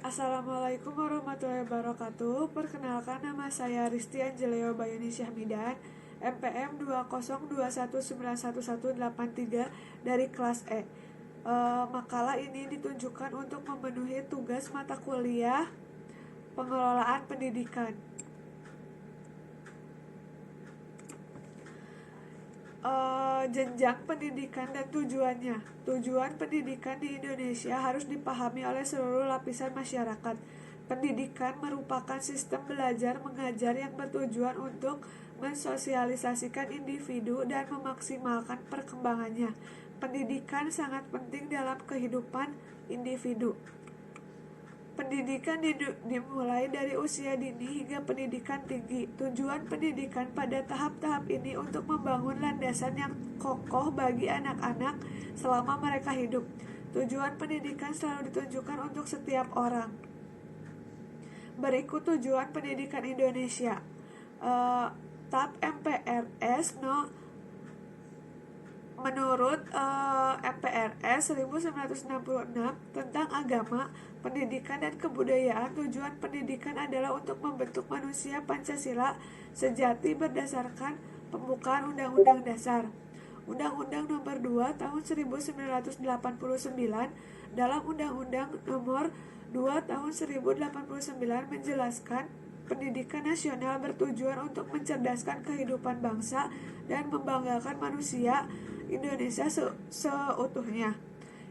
Assalamualaikum warahmatullahi wabarakatuh. Perkenalkan, nama saya Risti Angeleo Bayuni Syahmidan, MPM 202191183 dari kelas E. Makalah ini ditunjukkan untuk memenuhi tugas mata kuliah pengelolaan pendidikan. Jenjang pendidikan dan tujuannya. Tujuan pendidikan di Indonesia harus dipahami oleh seluruh lapisan masyarakat. Pendidikan merupakan sistem belajar mengajar yang bertujuan untuk mensosialisasikan individu dan memaksimalkan perkembangannya. Pendidikan sangat penting dalam kehidupan individu. Pendidikan dimulai dari usia dini hingga pendidikan tinggi. Tujuan pendidikan pada tahap-tahap ini untuk membangun landasan yang kokoh bagi anak-anak selama mereka hidup. Tujuan pendidikan selalu ditunjukkan untuk setiap orang. Berikut tujuan pendidikan Indonesia. TAP MPRS Menurut MPRS 1966 tentang agama, pendidikan dan kebudayaan, tujuan pendidikan adalah untuk membentuk manusia Pancasila sejati berdasarkan pembukaan Undang-Undang Dasar. Undang-Undang Nomor 2 Tahun 1989 dalam Undang-Undang Nomor 2 Tahun 1089 menjelaskan pendidikan nasional bertujuan untuk mencerdaskan kehidupan bangsa dan membanggakan manusia Indonesia seutuhnya,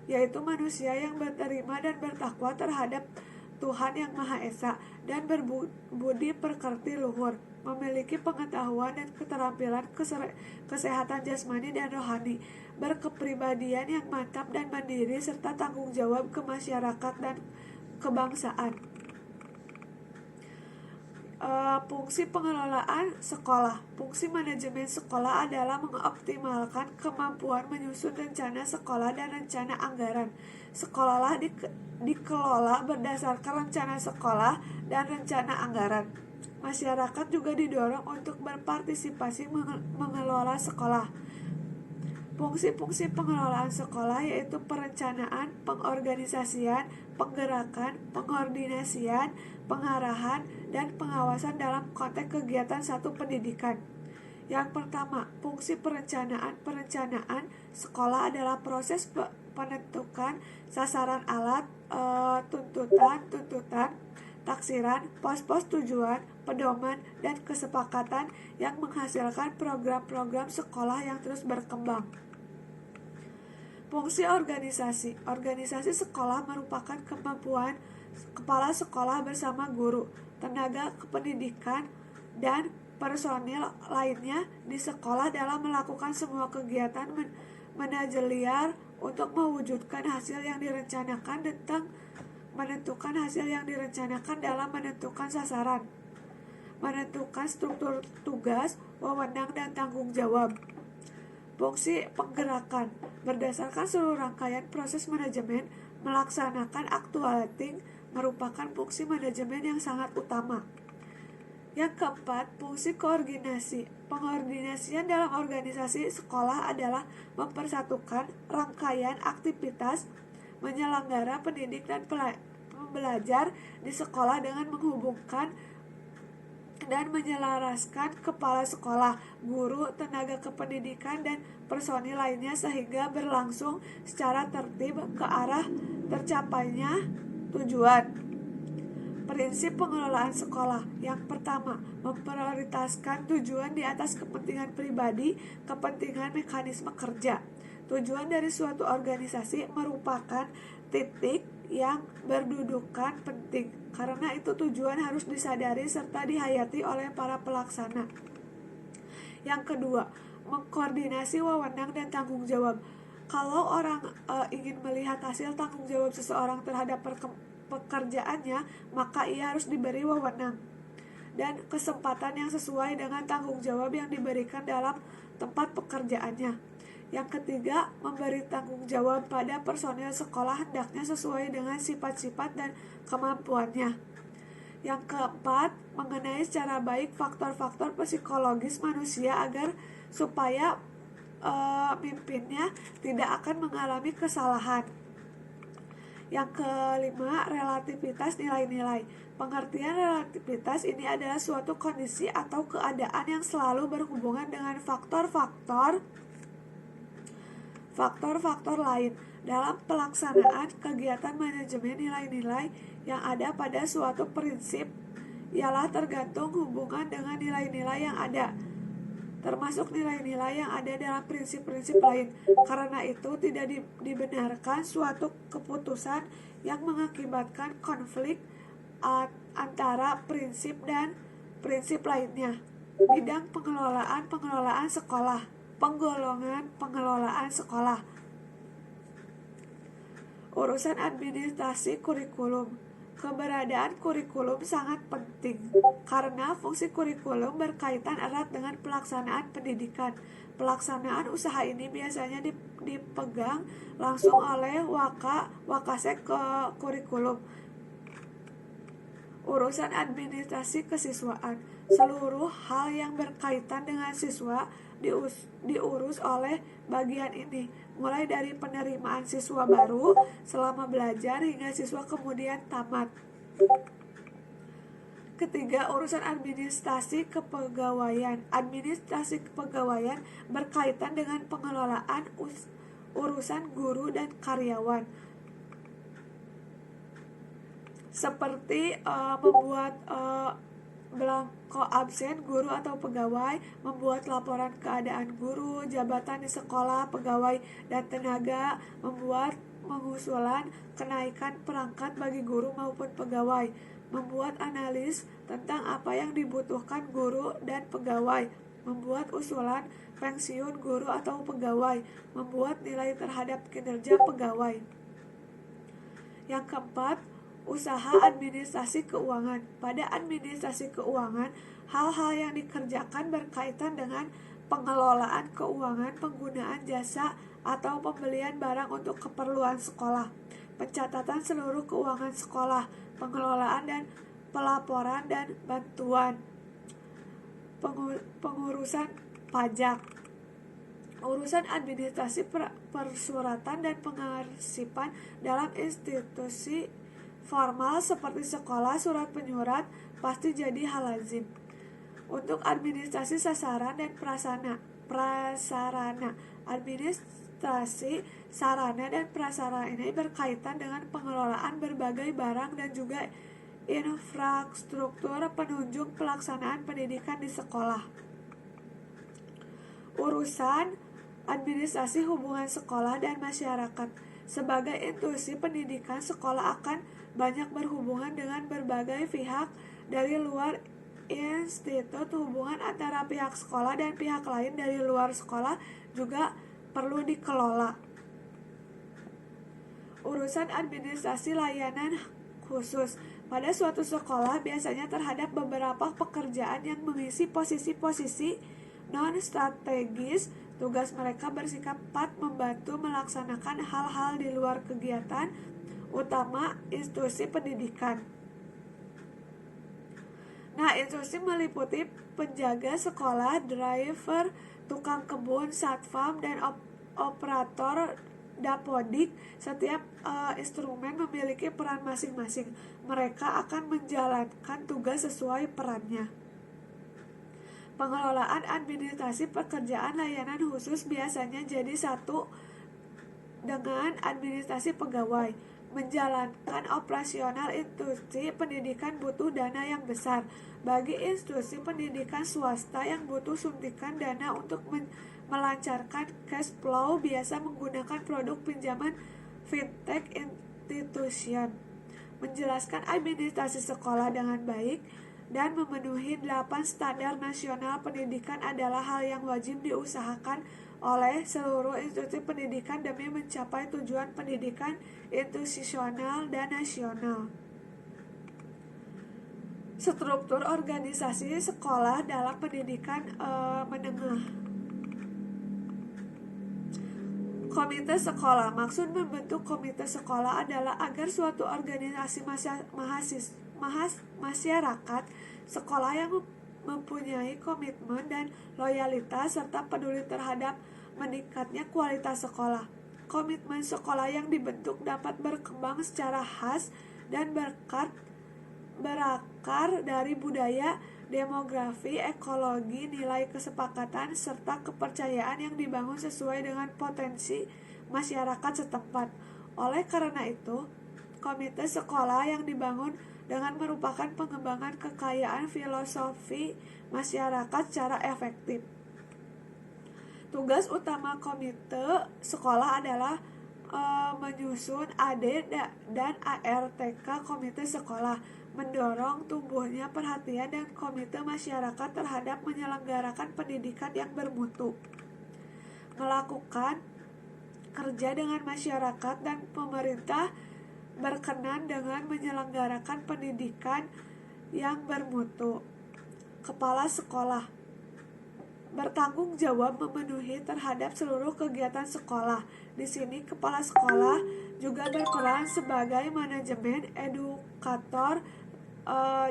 yaitu manusia yang berterima dan bertakwa terhadap Tuhan Yang Maha Esa dan berbudi pekerti luhur, memiliki pengetahuan dan keterampilan kesehatan jasmani dan rohani, berkepribadian yang mantap dan mandiri, serta tanggung jawab ke masyarakat dan kebangsaan. Fungsi pengelolaan sekolah. Fungsi manajemen sekolah adalah mengoptimalkan kemampuan menyusun rencana sekolah dan rencana anggaran. Sekolah dikelola berdasarkan rencana sekolah dan rencana anggaran. Masyarakat juga didorong untuk berpartisipasi mengelola sekolah. Fungsi-fungsi pengelolaan sekolah yaitu perencanaan, pengorganisasian, penggerakan, pengordinasian, pengarahan, dan pengawasan dalam konteks kegiatan satu pendidikan. Yang pertama, fungsi perencanaan. Perencanaan sekolah adalah proses penentukan sasaran alat, tuntutan, taksiran, pos-pos tujuan, pedoman, dan kesepakatan yang menghasilkan program-program sekolah yang terus berkembang. Fungsi organisasi. Organisasi sekolah merupakan kemampuan kepala sekolah bersama guru, tenaga kependidikan, dan personil lainnya di sekolah dalam melakukan semua kegiatan manajerial untuk mewujudkan hasil yang direncanakan tentang menentukan hasil yang direncanakan dalam menentukan sasaran, menentukan struktur tugas, wewenang, dan tanggung jawab. Fungsi penggerakan. Berdasarkan seluruh rangkaian proses manajemen, melaksanakan actuating merupakan fungsi manajemen yang sangat utama. Yang keempat, fungsi koordinasi. Pengordinasian dalam organisasi sekolah adalah mempersatukan rangkaian aktivitas menyelenggara pendidik dan pembelajar di sekolah dengan menghubungkan dan menyelaraskan kepala sekolah, guru, tenaga kependidikan, dan personil lainnya sehingga berlangsung secara tertib ke arah tercapainya tujuan. Prinsip pengelolaan sekolah. Yang pertama, memprioritaskan tujuan di atas kepentingan pribadi, kepentingan mekanisme kerja. Tujuan dari suatu organisasi merupakan titik yang berdudukan penting. Karena itu tujuan harus disadari serta dihayati oleh para pelaksana. Yang kedua, mengkoordinasi wewenang dan tanggung jawab. Kalau orang ingin melihat hasil tanggung jawab seseorang terhadap pekerjaannya, maka ia harus diberi wewenang dan kesempatan yang sesuai dengan tanggung jawab yang diberikan dalam tempat pekerjaannya. Yang ketiga, memberi tanggung jawab pada personil sekolah hendaknya sesuai dengan sifat-sifat dan kemampuannya. Yang keempat, mengenai secara baik faktor-faktor psikologis manusia agar supaya pimpinnya tidak akan mengalami kesalahan. Yang kelima, relativitas nilai-nilai. Pengertian relativitas ini adalah suatu kondisi atau keadaan yang selalu berhubungan dengan faktor-faktor lain dalam pelaksanaan kegiatan manajemen nilai-nilai yang ada pada suatu prinsip ialah tergantung hubungan dengan nilai-nilai yang ada, termasuk nilai-nilai yang ada dalam prinsip-prinsip lain. Karena itu tidak dibenarkan suatu keputusan yang mengakibatkan konflik antara prinsip dan prinsip lainnya. Bidang pengelolaan sekolah. Penggolongan pengelolaan sekolah. Urusan administrasi kurikulum. Keberadaan kurikulum sangat penting karena fungsi kurikulum berkaitan erat dengan pelaksanaan pendidikan. Pelaksanaan usaha ini biasanya dipegang langsung oleh wakasek kurikulum. Urusan administrasi kesiswaan. Seluruh hal yang berkaitan dengan siswa diurus oleh bagian ini, mulai dari penerimaan siswa baru selama belajar hingga siswa kemudian tamat. Ketiga, urusan administrasi kepegawaian. Administrasi kepegawaian berkaitan dengan pengelolaan urusan guru dan karyawan, seperti membuat belangko absen guru atau pegawai, membuat laporan keadaan guru, jabatan di sekolah, pegawai dan tenaga, mengusulan kenaikan perangkat bagi guru maupun pegawai, membuat analis tentang apa yang dibutuhkan guru dan pegawai, membuat usulan pensiun guru atau pegawai, membuat nilai terhadap kinerja pegawai. Yang keempat, usaha administrasi keuangan. Pada administrasi keuangan, hal-hal yang dikerjakan berkaitan dengan pengelolaan keuangan, penggunaan jasa atau pembelian barang untuk keperluan sekolah, pencatatan seluruh keuangan sekolah, pengelolaan dan pelaporan dan bantuan, pengurusan pajak, urusan administrasi persuratan dan pengarsipan dalam institusi formal seperti sekolah, surat penyurat pasti jadi hal lazim. Untuk administrasi sasaran dan prasarana. Administrasi sarana dan prasarana ini berkaitan dengan pengelolaan berbagai barang dan juga infrastruktur penunjang pelaksanaan pendidikan di sekolah. Urusan administrasi hubungan sekolah dan masyarakat. Sebagai institusi pendidikan, sekolah akan banyak berhubungan dengan berbagai pihak dari luar institut. Hubungan antara pihak sekolah dan pihak lain dari luar sekolah juga perlu dikelola. Urusan administrasi layanan khusus. Pada suatu sekolah biasanya terhadap beberapa pekerjaan yang mengisi posisi-posisi non-strategis. Tugas mereka bersifat membantu melaksanakan hal-hal di luar kegiatan utama institusi pendidikan. Nah, institusi meliputi penjaga sekolah, driver, tukang kebun, satpam, dan operator dapodik. Setiap instrumen memiliki peran masing-masing. Mereka akan menjalankan tugas sesuai perannya. Pengelolaan administrasi pekerjaan layanan khusus biasanya jadi satu dengan administrasi pegawai. Menjalankan operasional institusi pendidikan butuh dana yang besar. Bagi institusi pendidikan swasta yang butuh suntikan dana untuk melancarkan cash flow, biasa menggunakan produk pinjaman fintech institution. Menjelaskan administrasi sekolah dengan baik dan memenuhi 8 standar nasional pendidikan adalah hal yang wajib diusahakan oleh seluruh institusi pendidikan demi mencapai tujuan pendidikan institusional dan nasional. Struktur organisasi sekolah dalam pendidikan menengah. Komite sekolah. Maksud membentuk komite sekolah adalah agar suatu organisasi masyarakat sekolah yang mempunyai komitmen dan loyalitas serta peduli terhadap meningkatnya kualitas sekolah. komitmen sekolah yang dibentuk dapat berkembang secara khas dan berakar dari budaya, demografi, ekologi, nilai kesepakatan, serta kepercayaan yang dibangun sesuai dengan potensi masyarakat setempat. Oleh karena itu, komite sekolah yang dibangun dengan merupakan pengembangan kekayaan filosofi masyarakat secara efektif. Tugas utama komite sekolah adalah menyusun AD dan ARTK komite sekolah, mendorong tumbuhnya perhatian dan komite masyarakat terhadap menyelenggarakan pendidikan yang bermutu, melakukan kerja dengan masyarakat dan pemerintah berkenan dengan menyelenggarakan pendidikan yang bermutu. Kepala sekolah bertanggung jawab memenuhi terhadap seluruh kegiatan sekolah. Di sini kepala sekolah juga berperan sebagai manajemen, edukator,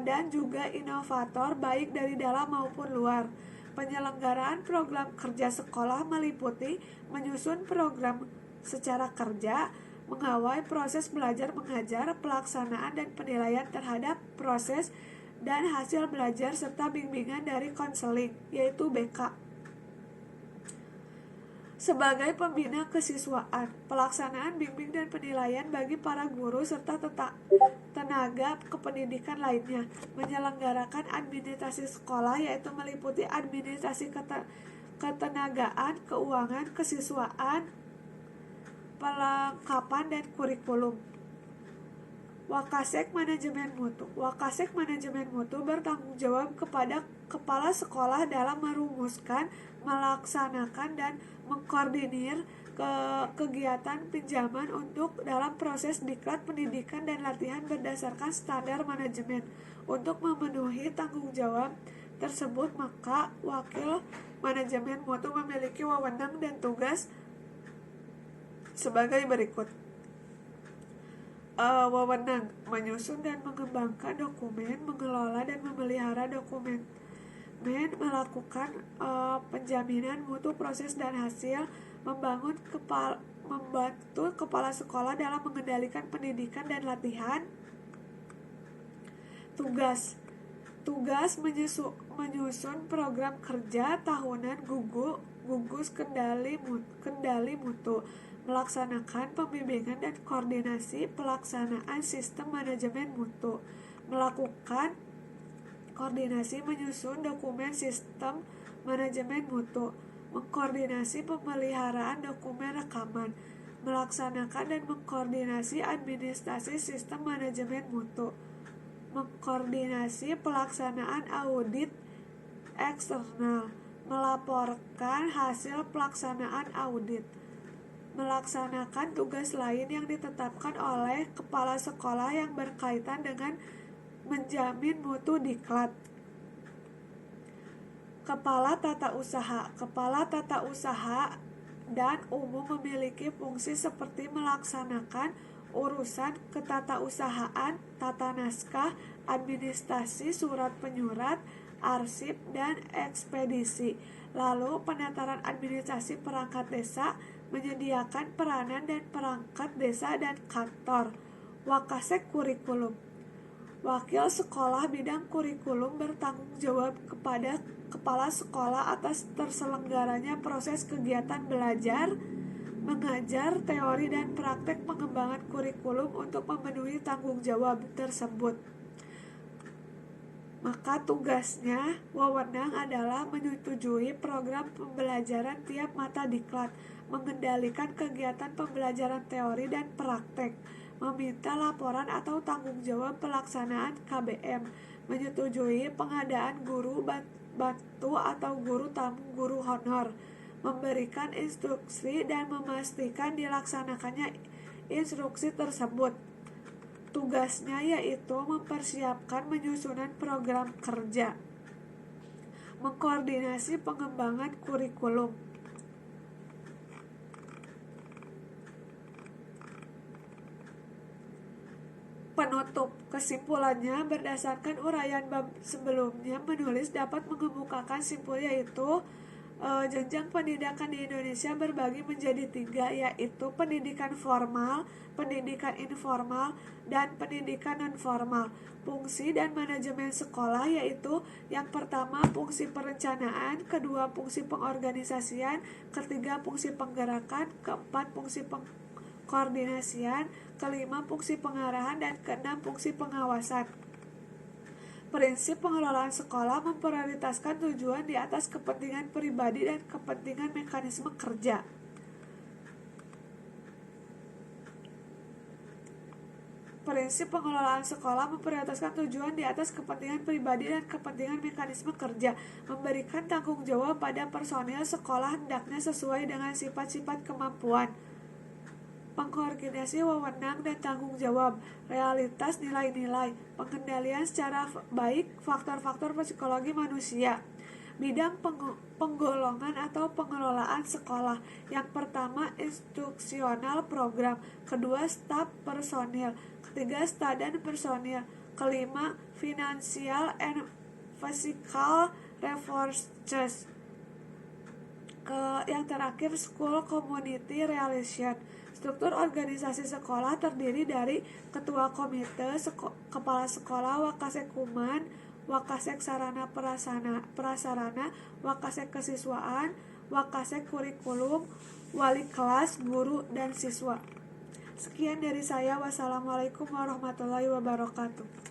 dan juga inovator baik dari dalam maupun luar. Penyelenggaraan program kerja sekolah meliputi menyusun program secara kerja, mengawal proses belajar mengajar, pelaksanaan dan penilaian terhadap proses dan hasil belajar serta bimbingan dari konseling, yaitu BK. Sebagai pembina kesiswaan, pelaksanaan bimbing dan penilaian bagi para guru serta tenaga kependidikan lainnya, menyelenggarakan administrasi sekolah yaitu meliputi administrasi ketenagaan, keuangan, kesiswaan, pelengkapan dan kurikulum. Wakasek Manajemen Mutu. Wakasek Manajemen Mutu bertanggung jawab kepada kepala sekolah dalam merumuskan, melaksanakan, dan mengkoordinir kegiatan pinjaman untuk dalam proses diklat pendidikan dan latihan berdasarkan standar manajemen. Untuk memenuhi tanggung jawab tersebut, maka wakil manajemen mutu memiliki wewenang dan tugas sebagai berikut. Wewenang menyusun dan mengembangkan dokumen, mengelola dan memelihara dokumen, melakukan penjaminan mutu proses dan hasil, membantu kepala sekolah dalam mengendalikan pendidikan dan latihan. Tugas menyusun program kerja tahunan gugus kendali mutu, melaksanakan pembimbingan dan koordinasi pelaksanaan sistem manajemen mutu, melakukan koordinasi menyusun dokumen sistem manajemen mutu, mengkoordinasi pemeliharaan dokumen rekaman, melaksanakan dan mengkoordinasi administrasi sistem manajemen mutu, mengkoordinasi pelaksanaan audit eksternal, melaporkan hasil pelaksanaan audit, melaksanakan tugas lain yang ditetapkan oleh kepala sekolah yang berkaitan dengan menjamin mutu diklat. Kepala tata usaha dan umum memiliki fungsi seperti melaksanakan urusan ketatausahaan, tata naskah, administrasi, surat penyurat, arsip, dan ekspedisi. Lalu penataran administrasi perangkat desa, menyediakan peranan dan perangkat desa dan kantor. Wakasek kurikulum. Wakil sekolah bidang kurikulum bertanggung jawab kepada kepala sekolah atas terselenggaranya proses kegiatan belajar, mengajar, teori dan praktek pengembangan kurikulum untuk memenuhi tanggung jawab tersebut. Maka tugasnya, wewenang adalah menyetujui program pembelajaran tiap mata diklat, mengendalikan kegiatan pembelajaran teori dan praktek, meminta laporan atau tanggung jawab pelaksanaan KBM, menyetujui pengadaan guru bantu atau guru tamu guru honor, memberikan instruksi dan memastikan dilaksanakannya instruksi tersebut. Tugasnya yaitu mempersiapkan penyusunan program kerja, mengkoordinasi pengembangan kurikulum. Penutup. Kesimpulannya, berdasarkan uraian bab sebelumnya, menulis dapat mengemukakan simpul yaitu Jenjang pendidikan di Indonesia berbagi menjadi 3, yaitu pendidikan formal, pendidikan informal, dan pendidikan non-formal. Fungsi dan manajemen sekolah yaitu yang pertama fungsi perencanaan, kedua fungsi pengorganisasian, ketiga fungsi penggerakan, keempat fungsi pengkoordinasian, kelima fungsi pengarahan, dan keenam fungsi pengawasan. Prinsip pengelolaan sekolah memprioritaskan tujuan di atas kepentingan pribadi dan kepentingan mekanisme kerja. Prinsip pengelolaan sekolah memprioritaskan tujuan di atas kepentingan pribadi dan kepentingan mekanisme kerja, memberikan tanggung jawab pada personil sekolah hendaknya sesuai dengan sifat-sifat kemampuan, pengkoordinasi wewenang dan tanggung jawab, realitas nilai-nilai, pengendalian secara baik faktor-faktor psikologi manusia. Bidang penggolongan atau pengelolaan sekolah. Yang pertama instruksional program, kedua staf personil, ketiga stadan personil, kelima financial and physical resources, yang terakhir school community relation. Struktur organisasi sekolah terdiri dari ketua komite, kepala sekolah, wakasekuman, wakasek sarana prasarana, wakasek kesiswaan, wakasek kurikulum, wali kelas, guru, dan siswa. Sekian dari saya. Wassalamualaikum warahmatullahi wabarakatuh.